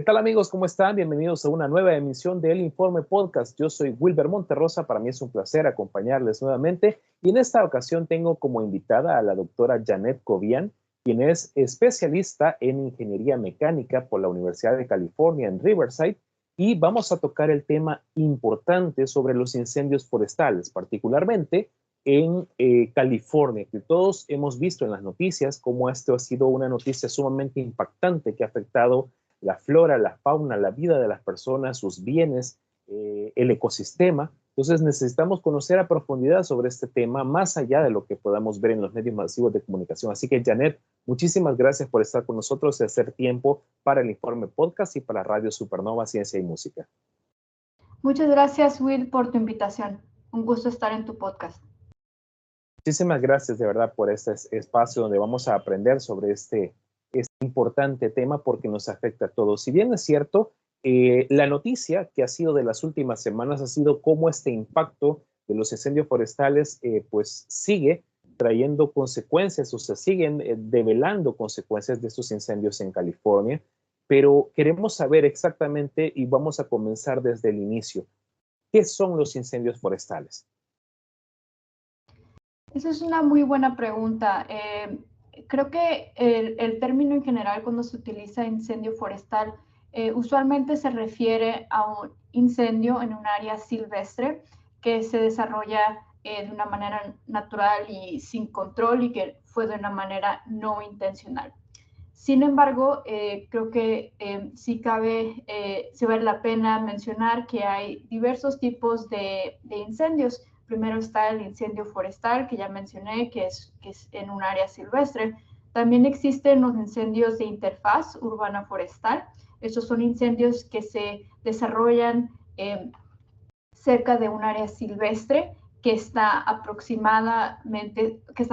tal amigos? ¿Cómo están? Bienvenidos a una nueva emisión del Informe Podcast. Yo soy Wilber Monterrosa. Para mí es un placer acompañarles nuevamente. Y en esta ocasión tengo como invitada a la doctora Janet Cobian, quien es especialista en ingeniería mecánica por la Universidad de California en Riverside. Y vamos a tocar el tema importante sobre los incendios forestales, particularmente en California, que todos hemos visto en las noticias cómo esto ha sido una noticia sumamente impactante que ha afectado la flora, la fauna, la vida de las personas, sus bienes, el ecosistema. Entonces necesitamos conocer a profundidad sobre este tema, más allá de lo que podamos ver en los medios masivos de comunicación. Así que, Janet, muchísimas gracias por estar con nosotros y hacer tiempo para el Informe Podcast y para Radio Supernova Ciencia y Música. Muchas gracias, Will, por tu invitación. Un gusto estar en tu podcast. Muchísimas gracias de verdad por este espacio donde vamos a aprender sobre este importante tema porque nos afecta a todos. Si bien es cierto, la noticia que ha sido de las últimas semanas ha sido cómo este impacto de los incendios forestales pues sigue trayendo consecuencias o se siguen develando consecuencias de estos incendios en California, pero queremos saber exactamente y vamos a comenzar desde el inicio. ¿Qué son los incendios forestales? Esa es una muy buena pregunta. Creo que el término en general cuando se utiliza incendio forestal usualmente se refiere a un incendio en un área silvestre que se desarrolla de una manera natural y sin control y que fue de una manera no intencional. Sin embargo, creo que sí vale la pena mencionar que hay diversos tipos de incendios. Primero está el incendio forestal, que ya mencioné, que es en un área silvestre. También existen los incendios de interfaz urbana forestal. Estos son incendios que se desarrollan cerca de un área silvestre que está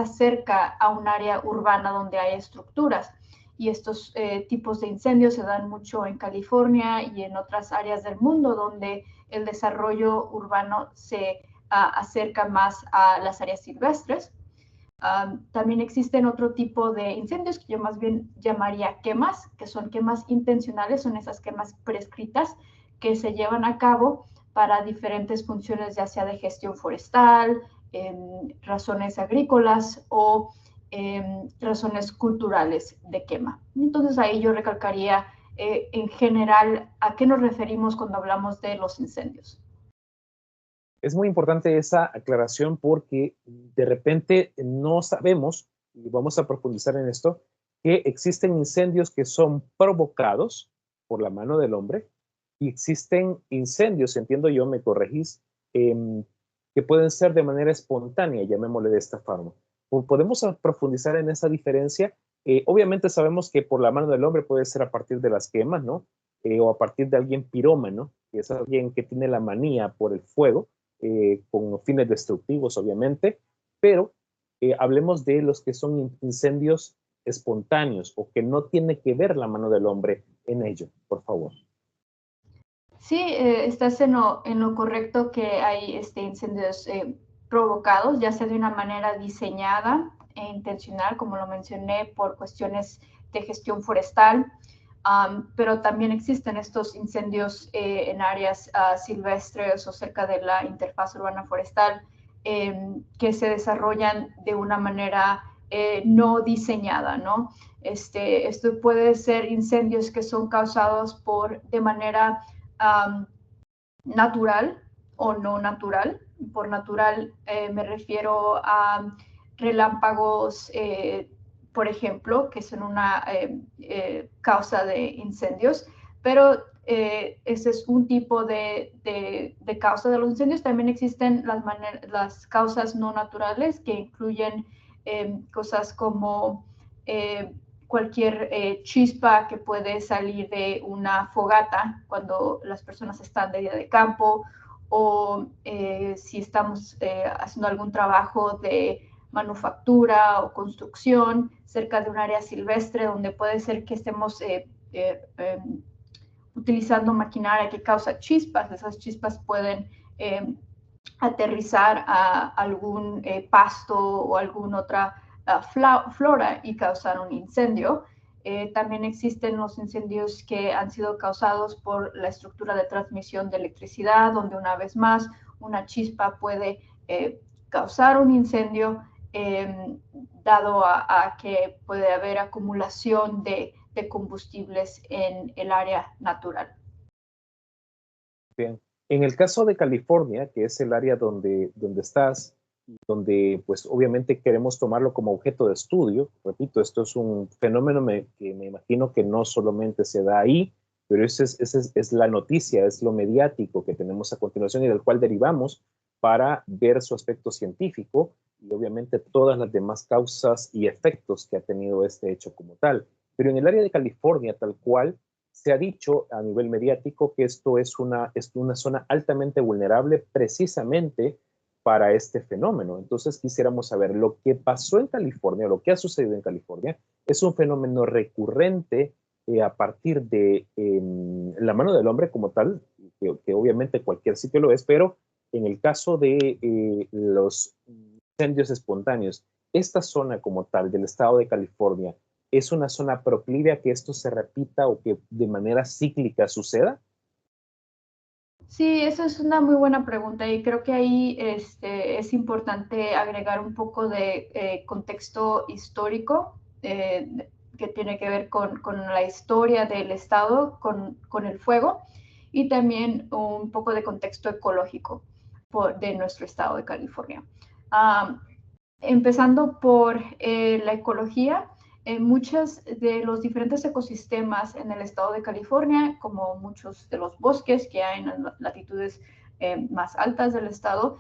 cerca a un área urbana donde hay estructuras. Y estos tipos de incendios se dan mucho en California y en otras áreas del mundo donde el desarrollo urbano se acerca más a las áreas silvestres. También existen otro tipo de incendios que yo más bien llamaría quemas, que son quemas intencionales, son esas quemas prescritas que se llevan a cabo para diferentes funciones, ya sea de gestión forestal, razones agrícolas o razones culturales de quema. Entonces ahí yo recalcaría en general a qué nos referimos cuando hablamos de los incendios. Es muy importante esa aclaración porque de repente no sabemos, y vamos a profundizar en esto, que existen incendios que son provocados por la mano del hombre y existen incendios, entiendo yo, me corregís, que pueden ser de manera espontánea, llamémosle de esta forma. ¿Podemos profundizar en esa diferencia? Obviamente sabemos que por la mano del hombre puede ser a partir de las quemas, ¿no? O a partir de alguien pirómano, que es alguien que tiene la manía por el fuego, con fines destructivos, obviamente, pero hablemos de los que son incendios espontáneos o que no tiene que ver la mano del hombre en ello, por favor. Sí, estás en lo correcto que hay incendios provocados, ya sea de una manera diseñada e intencional, como lo mencioné, por cuestiones de gestión forestal, pero también existen estos incendios en áreas silvestres o cerca de la interfaz urbana forestal que se desarrollan de una manera no diseñada, ¿no? Esto puede ser incendios que son causados de manera natural o no natural. Por natural me refiero a relámpagos, por ejemplo, que son una causa de incendios, pero ese es un tipo de causa de los incendios. También existen las causas no naturales que incluyen cosas como cualquier chispa que puede salir de una fogata cuando las personas están de día de campo o si estamos haciendo algún trabajo de manufactura o construcción cerca de un área silvestre donde puede ser que estemos utilizando maquinaria que causa chispas. Esas chispas pueden aterrizar a algún pasto o alguna otra flora y causar un incendio. También existen los incendios que han sido causados por la estructura de transmisión de electricidad, donde una vez más una chispa puede causar un incendio, dado a que puede haber acumulación de combustibles en el área natural. Bien. En el caso de California, que es el área donde estás, donde pues obviamente queremos tomarlo como objeto de estudio, repito, esto es un fenómeno que me imagino que no solamente se da ahí, pero esa es la noticia, es lo mediático que tenemos a continuación y del cual derivamos para ver su aspecto científico y obviamente todas las demás causas y efectos que ha tenido este hecho como tal. Pero en el área de California, tal cual, se ha dicho a nivel mediático que esto es una zona altamente vulnerable precisamente para este fenómeno. Entonces quisiéramos saber lo que pasó en California, lo que ha sucedido en California, es un fenómeno recurrente a partir de la mano del hombre como tal, que obviamente cualquier sitio lo es, pero en el caso de los incendios espontáneos, esta zona como tal del estado de California, ¿es una zona proclive a que esto se repita o que de manera cíclica suceda? Sí, eso es una muy buena pregunta y creo que ahí es importante agregar un poco de contexto histórico que tiene que ver con la historia del estado, con el fuego y también un poco de contexto ecológico de nuestro estado de California. Empezando por la ecología, muchos de los diferentes ecosistemas en el estado de California, como muchos de los bosques que hay en las latitudes más altas del estado,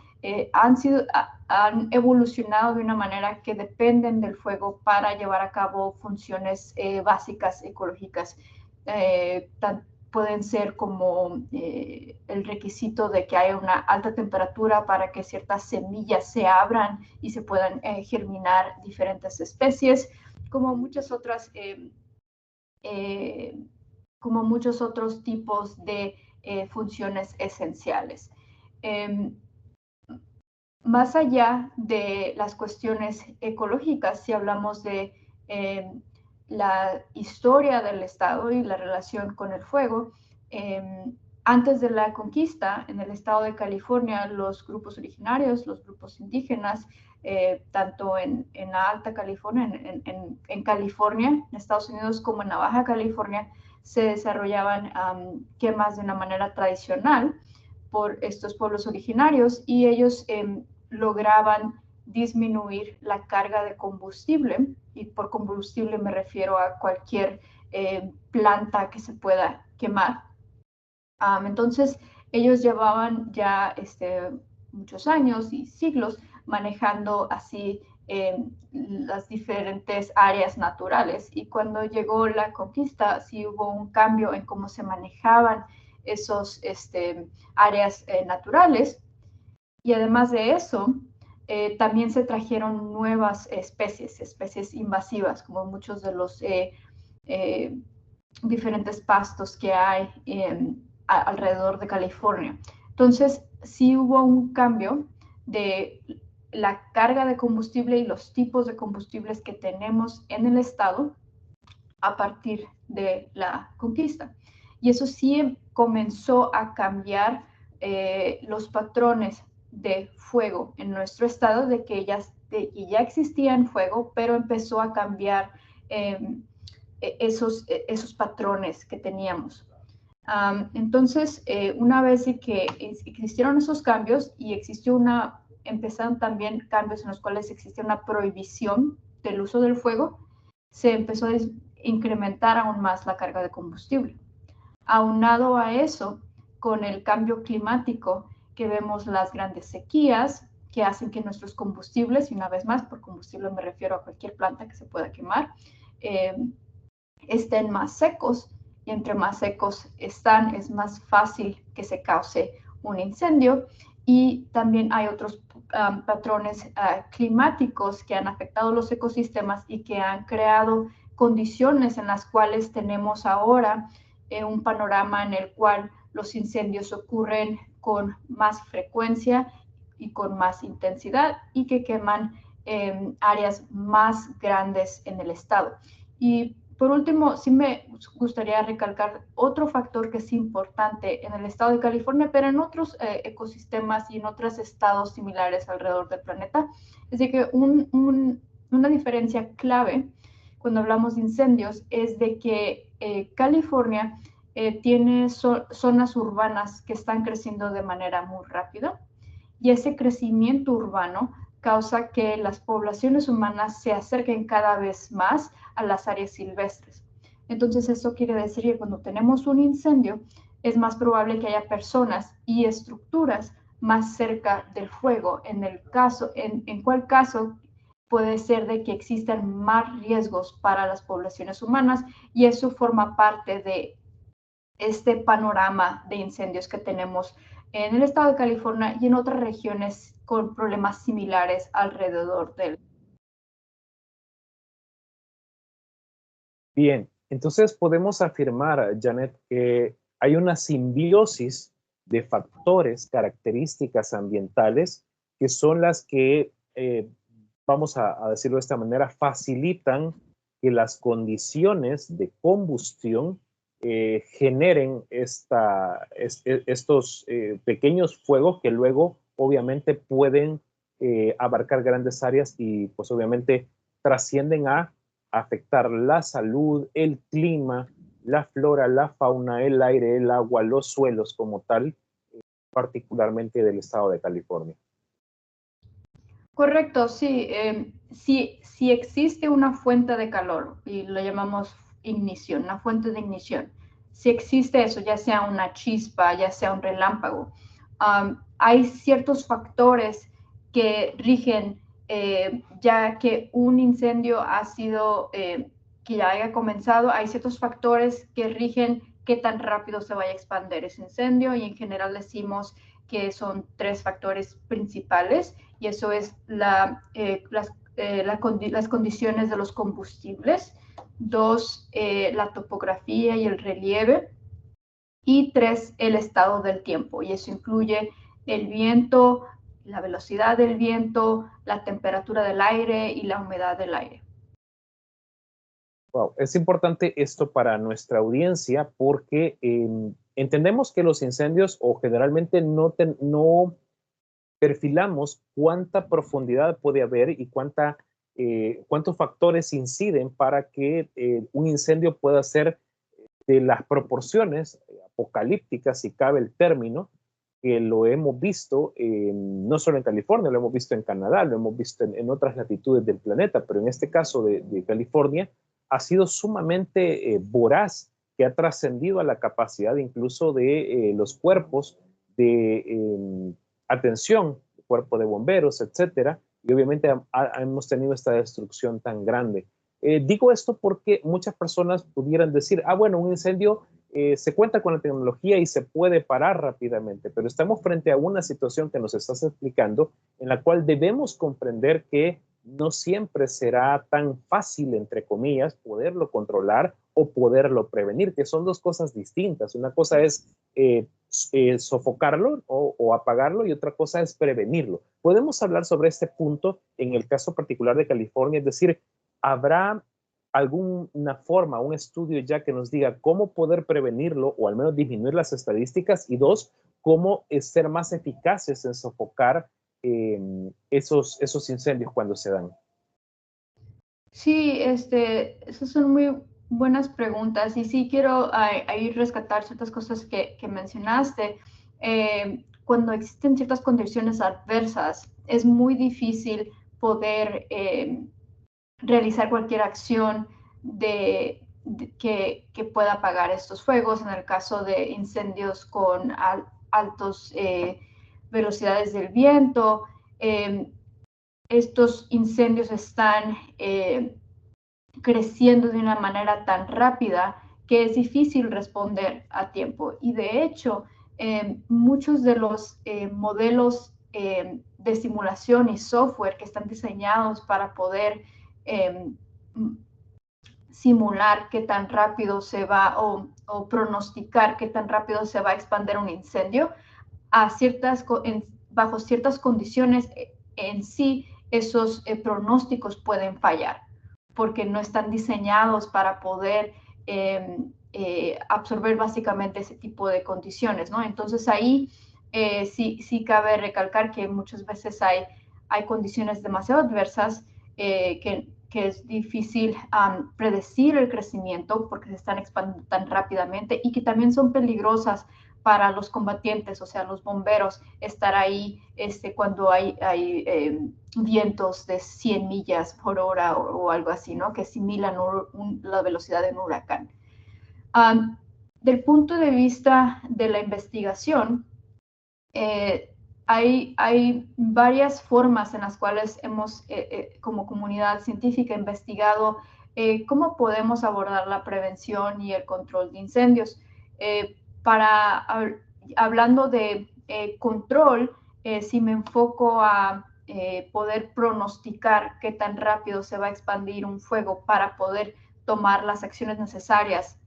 han evolucionado de una manera que dependen del fuego para llevar a cabo funciones básicas ecológicas, pueden ser como el requisito de que haya una alta temperatura para que ciertas semillas se abran y se puedan germinar diferentes especies, como como muchos otros tipos de funciones esenciales. Más allá de las cuestiones ecológicas, si hablamos de la historia del estado y la relación con el fuego, antes de la conquista, en el estado de California, los grupos originarios, los grupos indígenas, tanto en la Alta California, en California, en Estados Unidos, como en la Baja California, se desarrollaban quemas de una manera tradicional por estos pueblos originarios y ellos lograban disminuir la carga de combustible, y por combustible me refiero a cualquier planta que se pueda quemar. Entonces, ellos llevaban ya muchos años y siglos manejando así las diferentes áreas naturales. Y cuando llegó la conquista, sí hubo un cambio en cómo se manejaban esos áreas naturales. Y además de eso, también se trajeron nuevas especies invasivas, como muchos de los diferentes pastos que hay alrededor de California. Entonces, sí hubo un cambio de la carga de combustible y los tipos de combustibles que tenemos en el estado a partir de la conquista. Y eso sí comenzó a cambiar los patrones de fuego en nuestro estado, de que ya existían fuego, pero empezó a cambiar esos patrones que teníamos. Entonces, una vez que existieron esos cambios y empezaron también cambios en los cuales existía una prohibición del uso del fuego, se empezó a incrementar aún más la carga de combustible. Aunado a eso, con el cambio climático, que vemos las grandes sequías que hacen que nuestros combustibles, y una vez más, por combustible me refiero a cualquier planta que se pueda quemar, estén más secos, y entre más secos están, es más fácil que se cause un incendio. Y también hay otros patrones climáticos que han afectado los ecosistemas y que han creado condiciones en las cuales tenemos ahora un panorama en el cual los incendios ocurren con más frecuencia y con más intensidad y que queman áreas más grandes en el estado. Y Por último, sí me gustaría recalcar otro factor que es importante en el estado de California, pero en otros ecosistemas y en otros estados similares alrededor del planeta. Es de que una diferencia clave cuando hablamos de incendios es de que California tiene zonas urbanas que están creciendo de manera muy rápida y ese crecimiento urbano causa que las poblaciones humanas se acerquen cada vez más a las áreas silvestres. Entonces, eso quiere decir que cuando tenemos un incendio, es más probable que haya personas y estructuras más cerca del fuego, en cual caso puede ser de que existan más riesgos para las poblaciones humanas y eso forma parte de este panorama de incendios que tenemos en el estado de California y en otras regiones con problemas similares alrededor del. Bien, entonces podemos afirmar, Janet, que hay una simbiosis de factores, características ambientales que son las que, vamos a decirlo de esta manera, facilitan que las condiciones de combustión generen estos pequeños fuegos que luego obviamente pueden abarcar grandes áreas y pues obviamente trascienden a afectar la salud, el clima, la flora, la fauna, el aire, el agua, los suelos como tal, particularmente del estado de California. Correcto, sí. Si existe una fuente de calor y lo llamamos ignición, una fuente de ignición, si existe eso, ya sea una chispa, ya sea un relámpago, hay ciertos factores que rigen, ya que un incendio ha sido, que ya haya comenzado, hay ciertos factores que rigen qué tan rápido se vaya a expandir ese incendio y en general decimos que son 3 factores principales y eso es las condiciones de los combustibles, 2, la topografía y el relieve, y 3, el estado del tiempo, y eso incluye el viento, la velocidad del viento, la temperatura del aire y la humedad del aire. Wow, es importante esto para nuestra audiencia porque entendemos que los incendios o generalmente no perfilamos cuánta profundidad puede haber y cuántos factores inciden para que un incendio pueda ser de las proporciones apocalípticas, si cabe el término, que lo hemos visto no solo en California, lo hemos visto en Canadá, lo hemos visto en otras latitudes del planeta, pero en este caso de California ha sido sumamente voraz, que ha trascendido a la capacidad incluso de los cuerpos de atención, cuerpo de bomberos, etcétera, y obviamente hemos tenido esta destrucción tan grande. Digo esto porque muchas personas pudieran decir, bueno, un incendio se cuenta con la tecnología y se puede parar rápidamente, pero estamos frente a una situación que nos estás explicando en la cual debemos comprender que no siempre será tan fácil, entre comillas, poderlo controlar o poderlo prevenir, que son dos cosas distintas. Una cosa es sofocarlo o apagarlo y otra cosa es prevenirlo. Podemos hablar sobre este punto en el caso particular de California, es decir, ¿habrá alguna forma, un estudio ya que nos diga cómo poder prevenirlo o al menos disminuir las estadísticas? Y dos, cómo ser más eficaces en sofocar esos incendios cuando se dan. Sí, esas son muy buenas preguntas y sí quiero ahí rescatar ciertas cosas que mencionaste. Cuando existen ciertas condiciones adversas, es muy difícil poder realizar cualquier acción que pueda apagar estos fuegos. En el caso de incendios con altas velocidades del viento, estos incendios están creciendo de una manera tan rápida que es difícil responder a tiempo. Y de hecho, muchos de los modelos de simulación y software que están diseñados para poder simular qué tan rápido se va o pronosticar qué tan rápido se va a expandir un incendio bajo ciertas condiciones en sí esos pronósticos pueden fallar. porque no están diseñados para poder absorber básicamente ese tipo de condiciones, ¿no? Entonces ahí sí cabe recalcar que muchas veces hay condiciones demasiado adversas que es difícil predecir el crecimiento porque se están expandiendo tan rápidamente y que también son peligrosas para los combatientes, o sea, los bomberos, estar ahí cuando hay vientos de 100 millas por hora o algo así, ¿no? Que similan la velocidad de un huracán. Del punto de vista de la investigación, hay varias formas en las cuales hemos, como comunidad científica, investigado cómo podemos abordar la prevención y el control de incendios. Hablando de control, si me enfoco a poder pronosticar qué tan rápido se va a expandir un fuego para poder tomar las acciones necesarias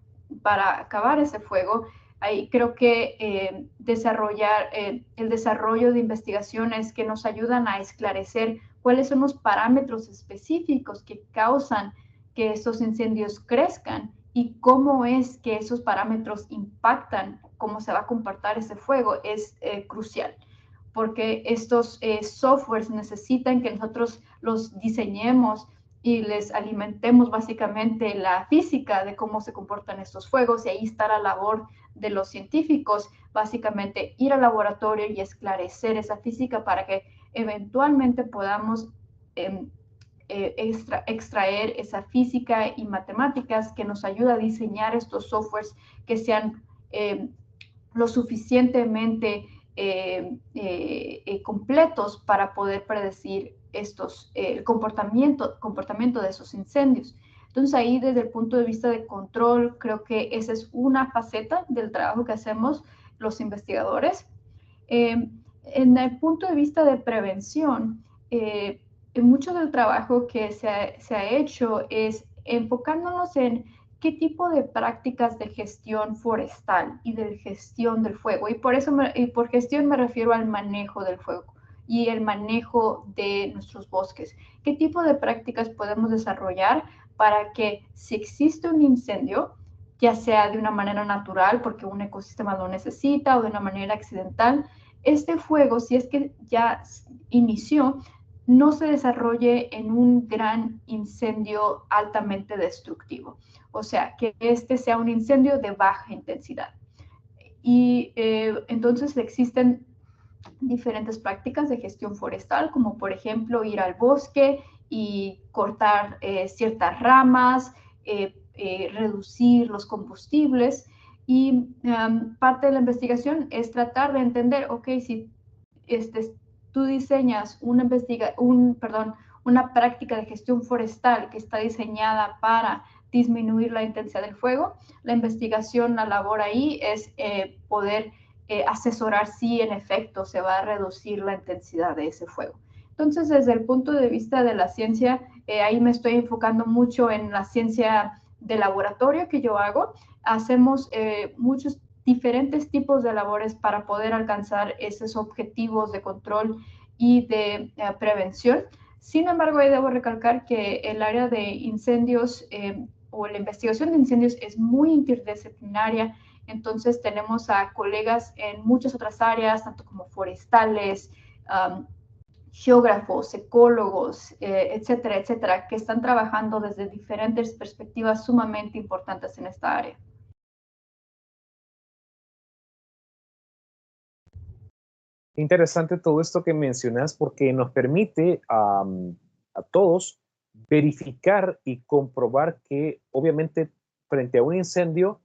para acabar ese fuego, ahí creo que desarrollar el desarrollo de investigaciones que nos ayudan a esclarecer cuáles son los parámetros específicos que causan que estos incendios crezcan y cómo es que esos parámetros impactan cómo se va a comportar ese fuego es crucial, porque estos softwares necesitan que nosotros los diseñemos y les alimentemos básicamente la física de cómo se comportan estos fuegos, y ahí está la labor de los científicos, básicamente ir al laboratorio y esclarecer esa física para que eventualmente podamos extraer esa física y matemáticas que nos ayuda a diseñar estos softwares que sean lo suficientemente completos para poder predecir el comportamiento de esos incendios. Entonces ahí desde el punto de vista de control, creo que esa es una faceta del trabajo que hacemos los investigadores. En el punto de vista de prevención, mucho del trabajo que se ha hecho es enfocándonos en qué tipo de prácticas de gestión forestal y de gestión del fuego. Y por gestión me refiero al manejo del fuego y el manejo de nuestros bosques. ¿Qué tipo de prácticas podemos desarrollar para que si existe un incendio, ya sea de una manera natural porque un ecosistema lo necesita o de una manera accidental, este fuego, si es que ya inició, no se desarrolle en un gran incendio altamente destructivo? O sea, que este sea un incendio de baja intensidad. Y entonces existen diferentes prácticas de gestión forestal, como por ejemplo ir al bosque y cortar ciertas ramas, reducir los combustibles. Y parte de la investigación es tratar de entender, ok, si tú diseñas una práctica de gestión forestal que está diseñada para disminuir la intensidad del fuego, la investigación, la labor ahí es poder asesorar si en efecto se va a reducir la intensidad de ese fuego. Entonces, desde el punto de vista de la ciencia, ahí me estoy enfocando mucho en la ciencia de laboratorio que yo hago. Hacemos muchos diferentes tipos de labores para poder alcanzar esos objetivos de control y de prevención. Sin embargo, ahí debo recalcar que el área de incendios o la investigación de incendios es muy interdisciplinaria. Entonces tenemos a colegas en muchas otras áreas, tanto como forestales, geógrafos, ecólogos, etcétera, etcétera, que están trabajando desde diferentes perspectivas sumamente importantes en esta área. Interesante todo esto que mencionas porque nos permite a todos verificar y comprobar que obviamente frente a un incendio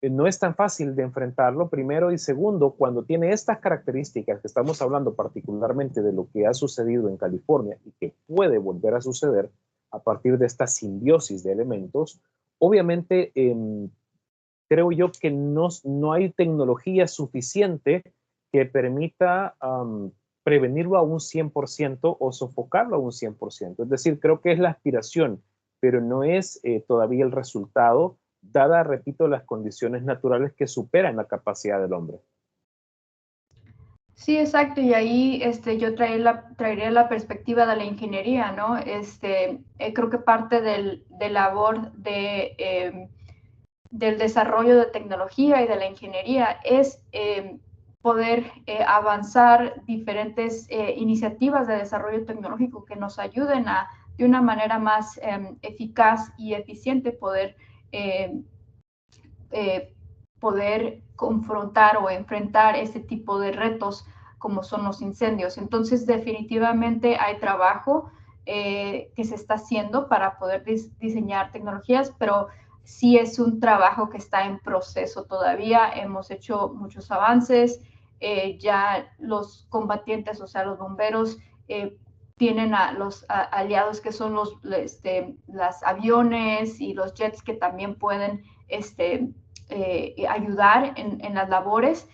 no es tan fácil de enfrentarlo, primero, y segundo, cuando tiene estas características que estamos hablando particularmente de lo que ha sucedido en California y que puede volver a suceder a partir de esta simbiosis de elementos, obviamente creo yo que no hay tecnología suficiente que permita prevenirlo a un 100% o sofocarlo a un 100%. Es decir, creo que es la aspiración, pero no es todavía el resultado, dada, repito, las condiciones naturales que superan la capacidad del hombre. Sí, exacto, y ahí yo traería la perspectiva de la ingeniería, ¿no? Creo que parte de labor del desarrollo de tecnología y de la ingeniería es poder avanzar diferentes iniciativas de desarrollo tecnológico que nos ayuden a, de una manera más eficaz y eficiente, eh, eh, poder confrontar o enfrentar este tipo de retos como son los incendios. Entonces, definitivamente hay trabajo que se está haciendo para poder diseñar tecnologías, pero sí es un trabajo que está en proceso todavía. Hemos hecho muchos avances. Ya los combatientes, o sea, los bomberos, tienen a los aliados que son los aviones y los jets que también pueden ayudar en las labores.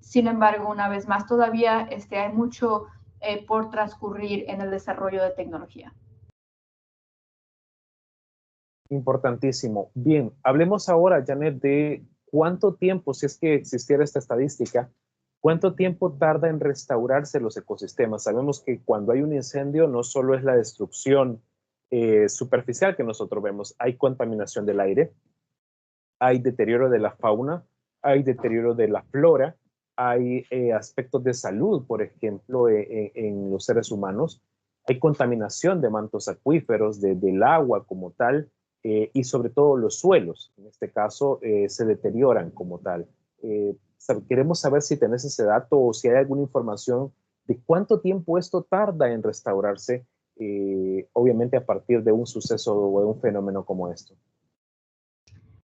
Sin embargo, una vez más, todavía hay mucho por transcurrir en el desarrollo de tecnología. Importantísimo. Bien, hablemos ahora, Janet, de cuánto tiempo, si es que existiera esta estadística, cuánto tiempo tarda en restaurarse los ecosistemas. Sabemos que cuando hay un incendio no solo es la destrucción superficial que nosotros vemos, hay contaminación del aire, hay deterioro de la fauna, hay deterioro de la flora, hay aspectos de salud, por ejemplo, en los seres humanos, hay contaminación de mantos acuíferos, del agua como tal, y sobre todo los suelos, en este caso, se deterioran como tal. Queremos saber si tenés ese dato o si hay alguna información de cuánto tiempo esto tarda en restaurarse, obviamente a partir de un suceso o de un fenómeno como esto.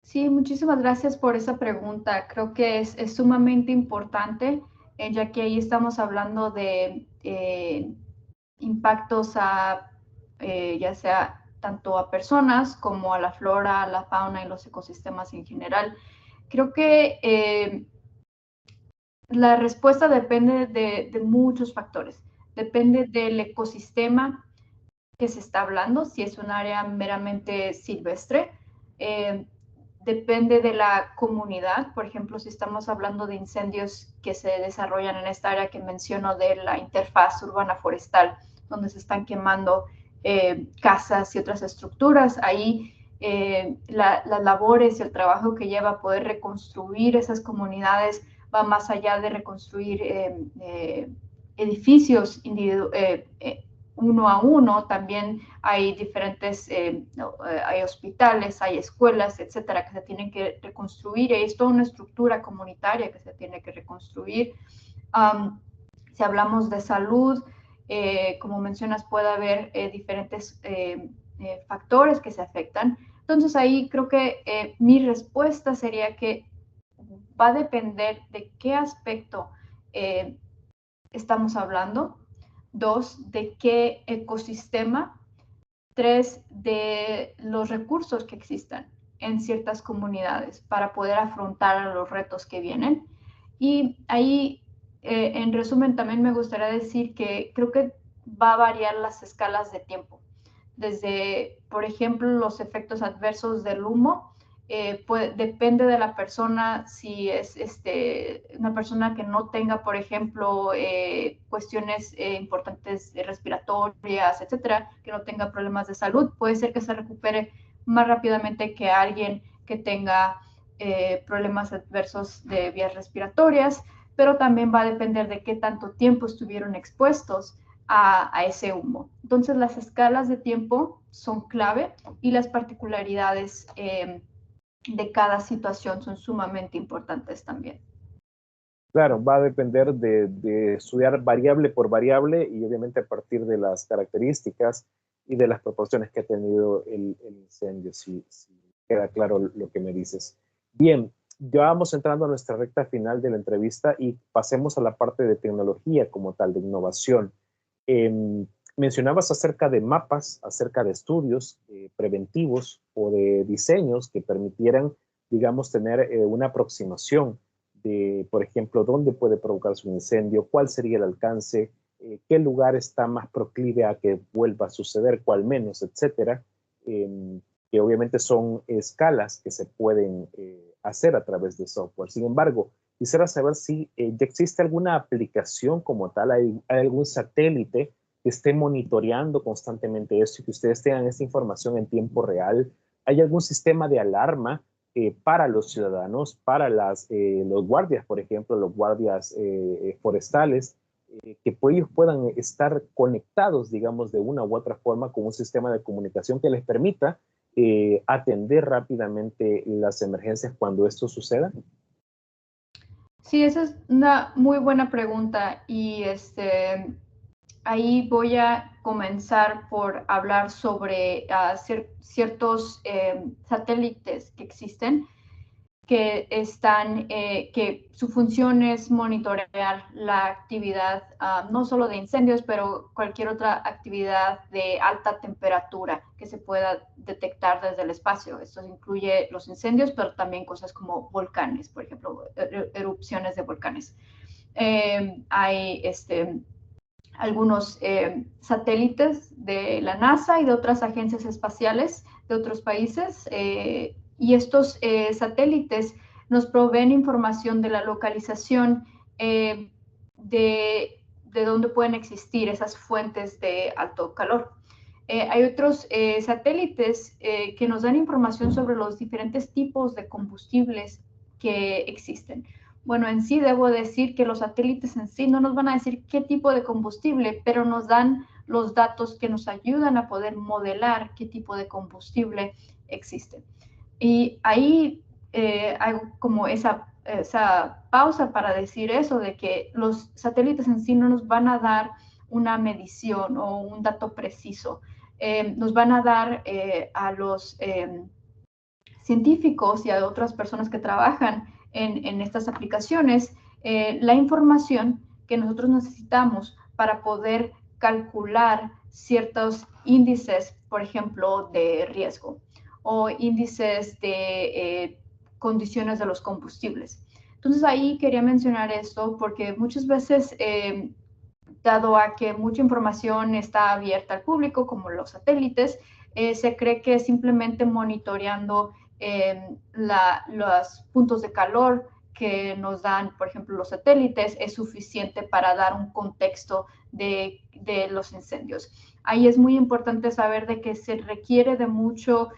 Sí, muchísimas gracias por esa pregunta. Creo que es sumamente importante, ya que ahí estamos hablando de impactos a, ya sea tanto a personas como a la flora, a la fauna y los ecosistemas en general. Creo que la respuesta depende de muchos factores. Depende del ecosistema que se está hablando, si es un área meramente silvestre. Eh, Depende de la comunidad. Por ejemplo, si estamos hablando de incendios que se desarrollan en esta área que menciono de la interfaz urbana forestal, donde se están quemando casas y otras estructuras, ahí las labores y el trabajo que lleva a poder reconstruir esas comunidades va más allá de reconstruir edificios uno a uno. También hay diferentes, hay hospitales, hay escuelas, etcétera, que se tienen que reconstruir, y es toda una estructura comunitaria que se tiene que reconstruir. Si hablamos de salud, como mencionas, puede haber diferentes factores que se afectan. Entonces ahí creo que mi respuesta sería que va a depender de qué aspecto estamos hablando. 2, de qué ecosistema. 3, de los recursos que existan en ciertas comunidades para poder afrontar los retos que vienen. Y ahí, en resumen, también me gustaría decir que creo que va a variar las escalas de tiempo. Desde, por ejemplo, los efectos adversos del humo, depende de la persona. Si es una persona que no tenga, por ejemplo, cuestiones importantes respiratorias, etcétera, que no tenga problemas de salud, puede ser que se recupere más rápidamente que alguien que tenga problemas adversos de vías respiratorias, pero también va a depender de qué tanto tiempo estuvieron expuestos a ese humo. Entonces, las escalas de tiempo son clave, y las particularidades de cada situación son sumamente importantes también. Claro, va a depender de estudiar variable por variable y obviamente a partir de las características y de las proporciones que ha tenido el incendio, si queda claro lo que me dices. Bien, ya vamos entrando a nuestra recta final de la entrevista y pasemos a la parte de tecnología como tal, de innovación. Mencionabas acerca de mapas, acerca de estudios preventivos o de diseños que permitieran, digamos, tener una aproximación de, por ejemplo, dónde puede provocarse un incendio, cuál sería el alcance, qué lugar está más proclive a que vuelva a suceder, cuál menos, etcétera, que obviamente son escalas que se pueden hacer a través de software. Sin embargo, quisiera saber si ya existe alguna aplicación como tal, hay algún satélite que esté monitoreando constantemente esto y que ustedes tengan esta información en tiempo real. ¿Hay algún sistema de alarma para los ciudadanos, para los guardias, por ejemplo, los guardias forestales, que ellos puedan estar conectados, digamos, de una u otra forma con un sistema de comunicación que les permita atender rápidamente las emergencias cuando esto suceda? Sí, esa es una muy buena pregunta y ahí voy a comenzar por hablar sobre ciertos satélites que existen que su función es monitorear la actividad, no solo de incendios, pero cualquier otra actividad de alta temperatura que se pueda detectar desde el espacio. Esto incluye los incendios, pero también cosas como volcanes, por ejemplo, erupciones de volcanes. Hay algunos satélites de la NASA y de otras agencias espaciales de otros países, y estos satélites nos proveen información de la localización de dónde pueden existir esas fuentes de alto calor. Hay otros satélites que nos dan información sobre los diferentes tipos de combustibles que existen. Bueno, en sí debo decir que los satélites en sí no nos van a decir qué tipo de combustible, pero nos dan los datos que nos ayudan a poder modelar qué tipo de combustible existe. Y ahí hago como esa pausa para decir eso, de que los satélites en sí no nos van a dar una medición o un dato preciso. Nos van a dar a los científicos y a otras personas que trabajan en estas aplicaciones la información que nosotros necesitamos para poder calcular ciertos índices, por ejemplo, de riesgo o índices de condiciones de los combustibles. Entonces ahí quería mencionar esto porque muchas veces, dado a que mucha información está abierta al público, como los satélites, se cree que simplemente monitoreando los puntos de calor que nos dan, por ejemplo, los satélites, es suficiente para dar un contexto de los incendios. Ahí es muy importante saber de que se requiere de mucho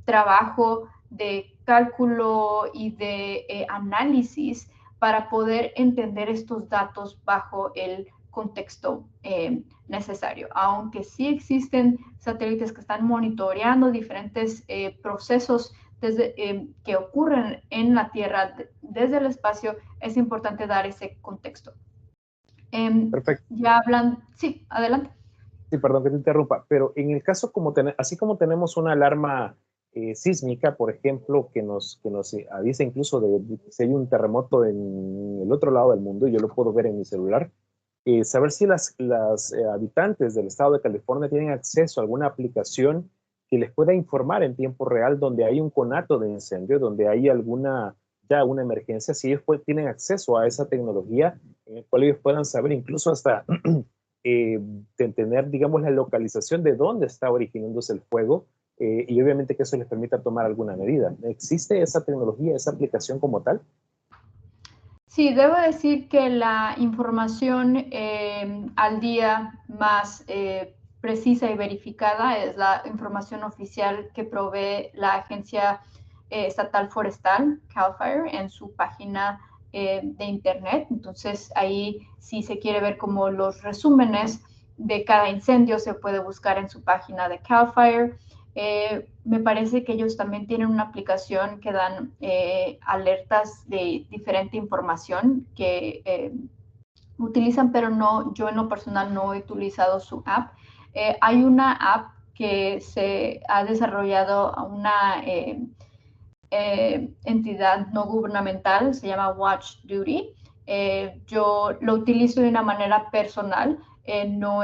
trabajo de cálculo y de análisis para poder entender estos datos bajo el contexto necesario. Aunque sí existen satélites que están monitoreando diferentes procesos que ocurren en la Tierra desde el espacio, es importante dar ese contexto. Perfecto. Ya hablan, sí, adelante. Sí, perdón que te interrumpa, pero en el caso, así como tenemos una alarma sísmica, por ejemplo, que nos avisa incluso de si hay un terremoto en el otro lado del mundo, y yo lo puedo ver en mi celular, saber si las habitantes del estado de California tienen acceso a alguna aplicación que les pueda informar en tiempo real donde hay un conato de incendio, donde hay una emergencia, si ellos tienen acceso a esa tecnología en el cual ellos puedan saber incluso hasta de tener, digamos, la localización de dónde está originándose el fuego, y obviamente que eso les permita tomar alguna medida. ¿Existe esa tecnología, esa aplicación como tal? Sí, debo decir que la información al día más precisa y verificada es la información oficial que provee la Agencia Estatal Forestal, CAL FIRE, en su página de internet. Entonces ahí, si se quiere ver como los resúmenes de cada incendio, se puede buscar en su página de CAL FIRE. Me parece que ellos también tienen una aplicación que dan alertas de diferente información que utilizan, pero no, yo en lo personal no he utilizado su app. Hay una app que se ha desarrollado una entidad no gubernamental, se llama Watch Duty. Yo lo utilizo de una manera personal, no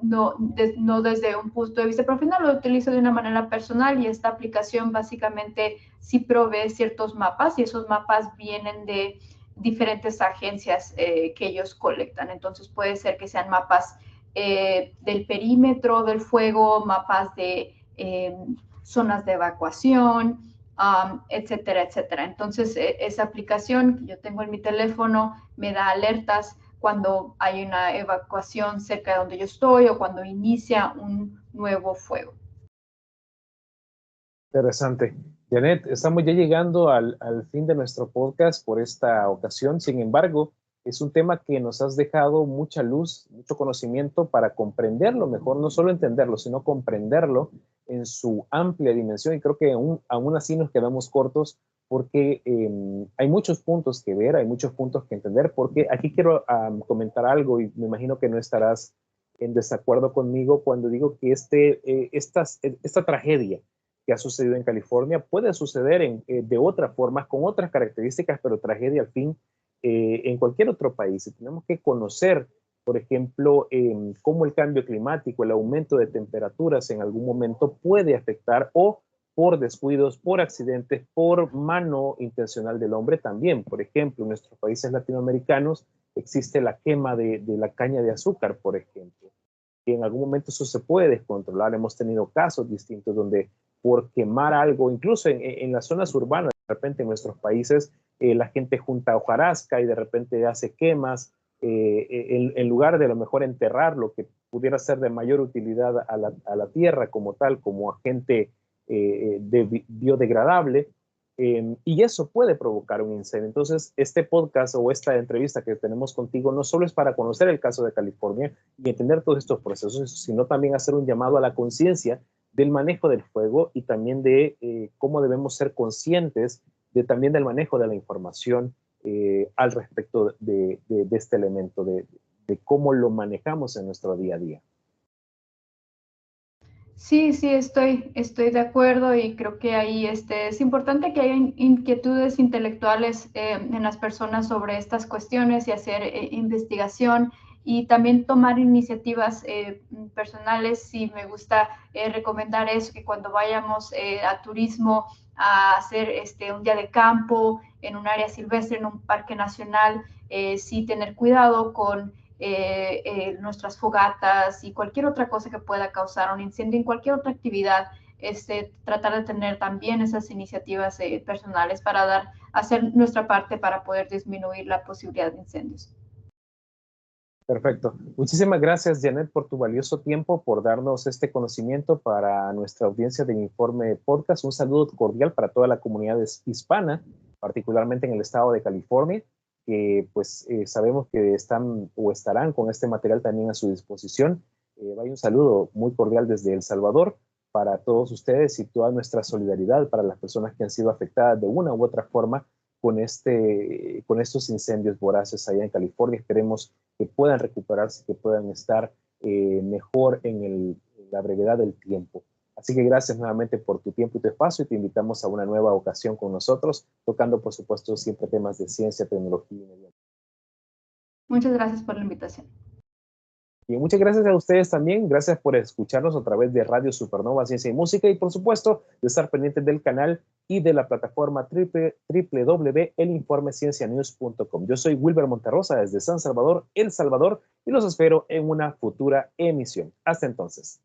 no desde un punto de vista profesional, lo utilizo de una manera personal, y esta aplicación básicamente sí provee ciertos mapas, y esos mapas vienen de diferentes agencias que ellos colectan. Entonces puede ser que sean mapas del perímetro del fuego, mapas de zonas de evacuación, etcétera, etcétera. Entonces, esa aplicación que yo tengo en mi teléfono me da alertas cuando hay una evacuación cerca de donde yo estoy o cuando inicia un nuevo fuego. Interesante. Janet, estamos ya llegando al fin de nuestro podcast por esta ocasión. Sin embargo, es un tema que nos has dejado mucha luz, mucho conocimiento para comprenderlo mejor, no solo entenderlo, sino comprenderlo en su amplia dimensión. Y creo que aún así nos quedamos cortos porque hay muchos puntos que ver, hay muchos puntos que entender, porque aquí quiero comentar algo y me imagino que no estarás en desacuerdo conmigo cuando digo que esta tragedia que ha sucedido en California puede suceder de otras formas, con otras características, pero tragedia al fin en cualquier otro país. Y tenemos que conocer, por ejemplo, cómo el cambio climático, el aumento de temperaturas en algún momento puede afectar o por descuidos, por accidentes, por mano intencional del hombre también. Por ejemplo, en nuestros países latinoamericanos existe la quema de la caña de azúcar, por ejemplo. Y en algún momento eso se puede descontrolar. Hemos tenido casos distintos donde por quemar algo, incluso en las zonas urbanas, de repente en nuestros países, la gente junta hojarasca y de repente hace quemas, en lugar de a lo mejor enterrar lo que pudiera ser de mayor utilidad a la tierra como tal, como agente biodegradable, y eso puede provocar un incendio. Entonces, este podcast o esta entrevista que tenemos contigo no solo es para conocer el caso de California y entender todos estos procesos, sino también hacer un llamado a la conciencia del manejo del fuego y también de cómo debemos ser conscientes también del manejo de la información al respecto de este elemento, de cómo lo manejamos en nuestro día a día. Sí, sí, estoy de acuerdo y creo que ahí es importante que haya inquietudes intelectuales en las personas sobre estas cuestiones y hacer investigación y también tomar iniciativas personales. Sí, me gusta recomendar eso, que cuando vayamos a turismo a hacer un día de campo en un área silvestre, en un parque nacional, sí tener cuidado con nuestras fogatas y cualquier otra cosa que pueda causar un incendio en cualquier otra actividad, tratar de tener también esas iniciativas personales para hacer nuestra parte para poder disminuir la posibilidad de incendios. Perfecto. Muchísimas gracias, Janet, por tu valioso tiempo, por darnos este conocimiento para nuestra audiencia del Informe Podcast. Un saludo cordial para toda la comunidad hispana, particularmente en el estado de California, que pues sabemos que están o estarán con este material también a su disposición. Vaya un saludo muy cordial desde El Salvador para todos ustedes y toda nuestra solidaridad para las personas que han sido afectadas de una u otra forma con estos incendios voraces allá en California. Esperemos que puedan recuperarse, que puedan estar mejor en la brevedad del tiempo. Así que gracias nuevamente por tu tiempo y tu espacio y te invitamos a una nueva ocasión con nosotros, tocando por supuesto siempre temas de ciencia, tecnología y medio ambiente. Muchas gracias por la invitación. Y muchas gracias a ustedes también. Gracias por escucharnos a través de Radio Supernova Ciencia y Música y por supuesto de estar pendientes del canal y de la plataforma www.elinformeciencianews.com. Yo soy Wilber Monterrosa desde San Salvador, El Salvador, y los espero en una futura emisión. Hasta entonces.